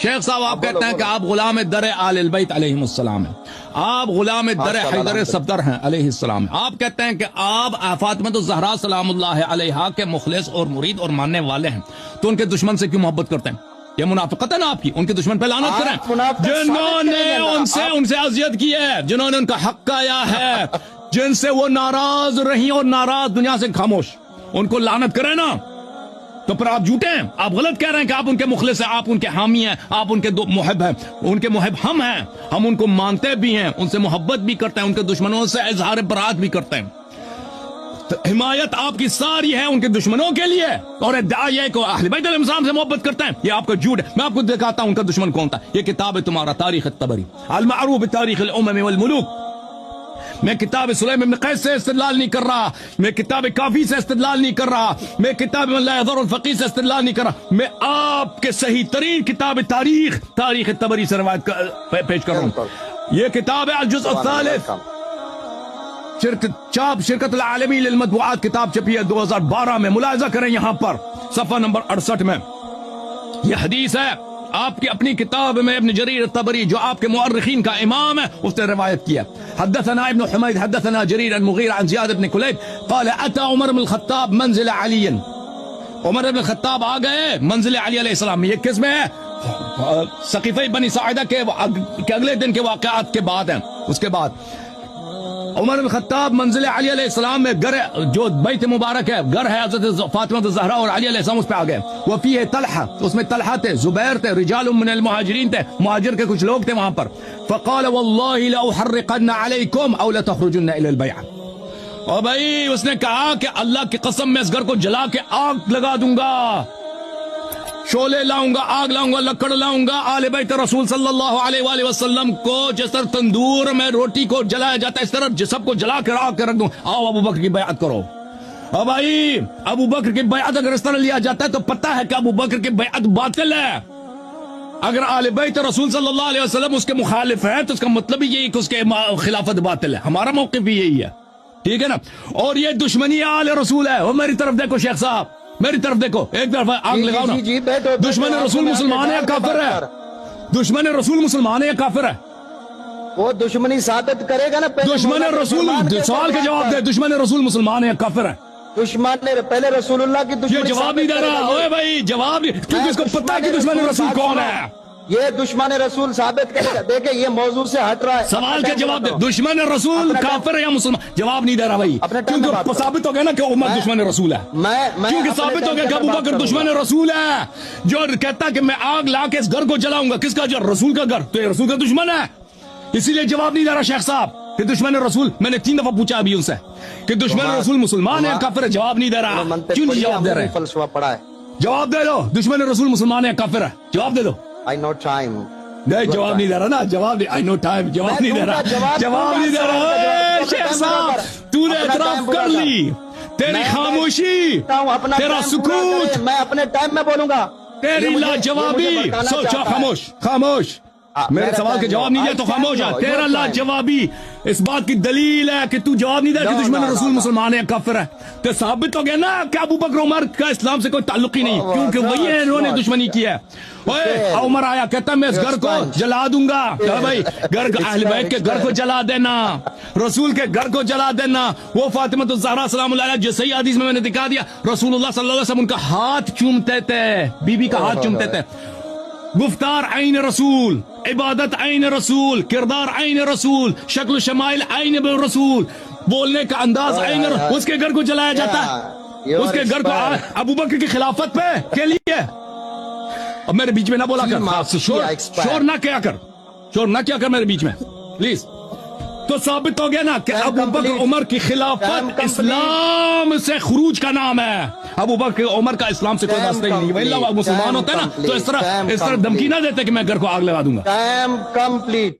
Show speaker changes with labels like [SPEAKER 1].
[SPEAKER 1] शेख साहब आप कहते हैं कि आप गुलाम दर आल बैत अलैहिमुस्सलाम हैं, आप गुलाम दर हैदर सफदर हैं अलैहिस्सलाम। आप कहते हैं कि आप फातिमा ज़हरा सलामुल्लाह अलैहा के मुखलिस और मुरीद और मानने वाले हैं, तो उनके दुश्मन से क्यों मोहब्बत करते हैं? ये मुनाफिकत है ना आपकी। उनके दुश्मन पे लानत करें जिन्होंने उनसे अजियत की है, जिन्होंने उनका हक काया है, जिनसे वो नाराज रही और नाराज दुनिया से खामोश, उनको लानत करें ना। तो फिर आप झूठे हैं, आप गलत कह रहे हैं कि आप उनके मुखलिस हैं, आप उनके हामी हैं, आप उनके मुहब हैं। उनके मुहब हम हैं, हम उनको मानते भी हैं, उनसे मोहब्बत भी करते हैं, उनके दुश्मनों से इजहार बरात भी करते हैं। तो हिमायत आपकी सारी है उनके दुश्मनों के लिए, और ये को अहले बैत अलैहिस्सलाम से मोहब्बत करते हैं, ये आपका झूठ है। मैं आपको दिखाता हूं उनका दुश्मन कौन था। ये किताब है तुम्हारा तारीख तबरी अल मअरूफ बितारीख अल उमम वल मुलूक। मैं किताब सुलैम इब्न कैस से इस्तिदलाल नहीं कर रहा, मैं किताब काफी से इस्तिदलाल नहीं कर रहा, मैं किताब ला यज़ुरुल फ़क़ीह से इस्तिदलाल नहीं कर रहा, मैं आपके सही तरीन किताब तारीख तबरी से रवायत पेश कर रहा हूं। ये किताब है अल जुज़ अल-सालिस, शिरकत अल-आलमी लिल मतबूआत, किताब छपी है 2012 में। मुलाहिजा करें यहाँ पर सफ़ा नंबर 68 में ये हदीस है। आपकी अपनी किताब में इब्न जरीर तबरी जो आपके मुअर्रिखीन का इमाम है उसने रिवायत किया। हदथना इब्न हुमैद हदथना जरीर अन मुगीरा अन ज़ियाद इब्न कुलैब क़ाल अता उमर इब्न ख़त्ताब मंज़िल अली, उमर इब्न ख़त्ताब आ गए मंज़िल अली अलैहिस्सलाम। ये किस में है? सक़ीफ़े बनी साइदा के अगले दिन के वाक़यात के बाद है। उसके बाद उमर इब्न ख़त्ताब मंज़िल अली अलैहिस्सलाम में घर जो बैत मुबारक है, घर है हज़रत फातिमा ज़हरा और अली अलैहिस्सलाम, उस पे आ गए। वो फीह तलहा, उसमें तलहा थे, जुबैर थे, रिजालुम मिनल मुहाजिरीन थे, मुहाजिर के कुछ लोग थे वहां पर। फ़क़ाल वल्लाहि लउहर्रिक़न्न अलैकुम औ लतख़रुजन्न इलल बैअ। और भाई उसने कहा कि अल्लाह की कसम मैं इस घर को जला के आग लगा दूंगा, शोले लाऊंगा, आग लाऊंगा, लकड़ लाऊंगा। आले बैत रसूल सल्लल्लाहु अलैहि वसल्लम को जिस तरह तंदूर में रोटी को जलाया जाता है इस तरह सबको जला कर आग के रख दूं। आओ अबू बकर की बैअत करो। अब भाई अबू बकर की बैअत अगर इस तरह लिया जाता है तो पता है कि अबू बकर की बैअत बातिल है। अगर आले बैत रसूल सल्लल्लाहु अलैहि वसल्लम उसके मुखालिफ है तो उसका मतलब यही कि उसके खिलाफत बातिल है। हमारा मौक़िफ़ भी यही है, ठीक है ना। और ये दुश्मनी आले रसूल है। वो मेरी तरफ देखो शेख साहब, मेरी तरफ देखो, एक तरफ आग लगाओ ना। दुश्मन रसूल मुसलमान है या काफिर है? दुश्मन रसूल मुसलमान है या काफिर है?
[SPEAKER 2] वो दुश्मनी साबित करेगा ना।
[SPEAKER 1] दुश्मन रसूल, सवाल का जवाब दे, दुश्मन रसूल मुसलमान है या काफिर है?
[SPEAKER 2] दुश्मन ने पहले रसूलुल्लाह की दुश्मनी
[SPEAKER 1] जवाब नहीं दे रहा। ओए भाई जवाब नहीं, क्योंकि इसको पता है कि दुश्मन रसूल कौन है।
[SPEAKER 2] ये दुश्मन रसूल साबित करेगा। देखे ये मौजू से हट रहा है।
[SPEAKER 1] सवाल का जवाब दे, दुश्मन रसूल काफिर है या मुसलमान? जवाब नहीं दे रहा भाई, क्योंकि साबित हो गया ना कि उमर दुश्मन रसूल है। क्योंकि साबित हो गया कि अबू बकर दुश्मन रसूल है, जो कहता है कि मैं आग ला के इस घर को जलाऊंगा। किसका? जो रसूल का घर, तो ये रसूल का दुश्मन है। इसीलिए जवाब नहीं दे रहा शेख साहब कि दुश्मन रसूल। मैंने 3 दफा पूछा अभी उनसे कि दुश्मन रसूल मुसलमान है काफिर है, जवाब नहीं दे रहा। क्यों नहीं जवाब दे रहे?
[SPEAKER 2] फलसफा पढ़ा है,
[SPEAKER 1] जवाब दे दो। दुश्मन रसूल मुसलमान है काफिर है, जवाब दे दो।
[SPEAKER 2] I know time.
[SPEAKER 1] नहीं जवाब नहीं दे रहा ना, जवाब नहीं। आई नो टाइम, जवाब नहीं दे रहा, जवाब नहीं दे रहा। शेख साहब तूने एतराफ कर ली, तेरी खामोशी, तेरा सुकूत,
[SPEAKER 2] मैं अपने टाइम में बोलूंगा।
[SPEAKER 1] तेरी लाजवाबी, सोचा खामोश खामोश। मेरे सवाल के जवाब नहीं दिया तो खामोश है। तेरा लाजवाबी इस बात की दलील है कि तू जवाब नहीं दे कि दुश्मन रसूल मुसलमान है काफिर है। तो साबित हो गया ना कि अबू बकर उमर का इस्लाम से कोई ताल्लुक ही नहीं, क्योंकि वही है इन्होंने दुश्मनी की है। ओए उमर आया कहता मैं इस घर को जला दूंगा। भाई घर अहले बैत के घर को जला देना, रसूल के घर को जला देना। वो फातिमा ज़हरा सलामुल्लाह अलैहा जो सही हदीस में मैंने दिखा दिया, रसूलुल्लाह सल्लल्लाहु अलैहि वसल्लम उनका हाथ चूमते थे, बीबी का हाथ चूमते थे। गुफ्तार आइन रसूल, इबादत आइन रसूल, किरदार आइन रसूल, शक्ल शमाइल आइन रसूल, बोलने का अंदाज आइन रसूल। उसके घर को जलाया जाता है, उसके घर को अबू बकर की खिलाफत पे के लिए। अब मेरे बीच में ना बोला कर, शोर ना क्या कर, शोर ना क्या कर मेरे बीच में प्लीज। तो साबित हो गया ना कि अबू बकर उमर की खिलाफत इस्लाम से खुरूज का नाम है। अबू बकर उमर का इस्लाम से कोई वास्ता ही नहीं। वही मुसलमान होता है ना तो इस तरह धमकी ना देते कि मैं घर को आग लगा दूंगा।
[SPEAKER 2] Time complete.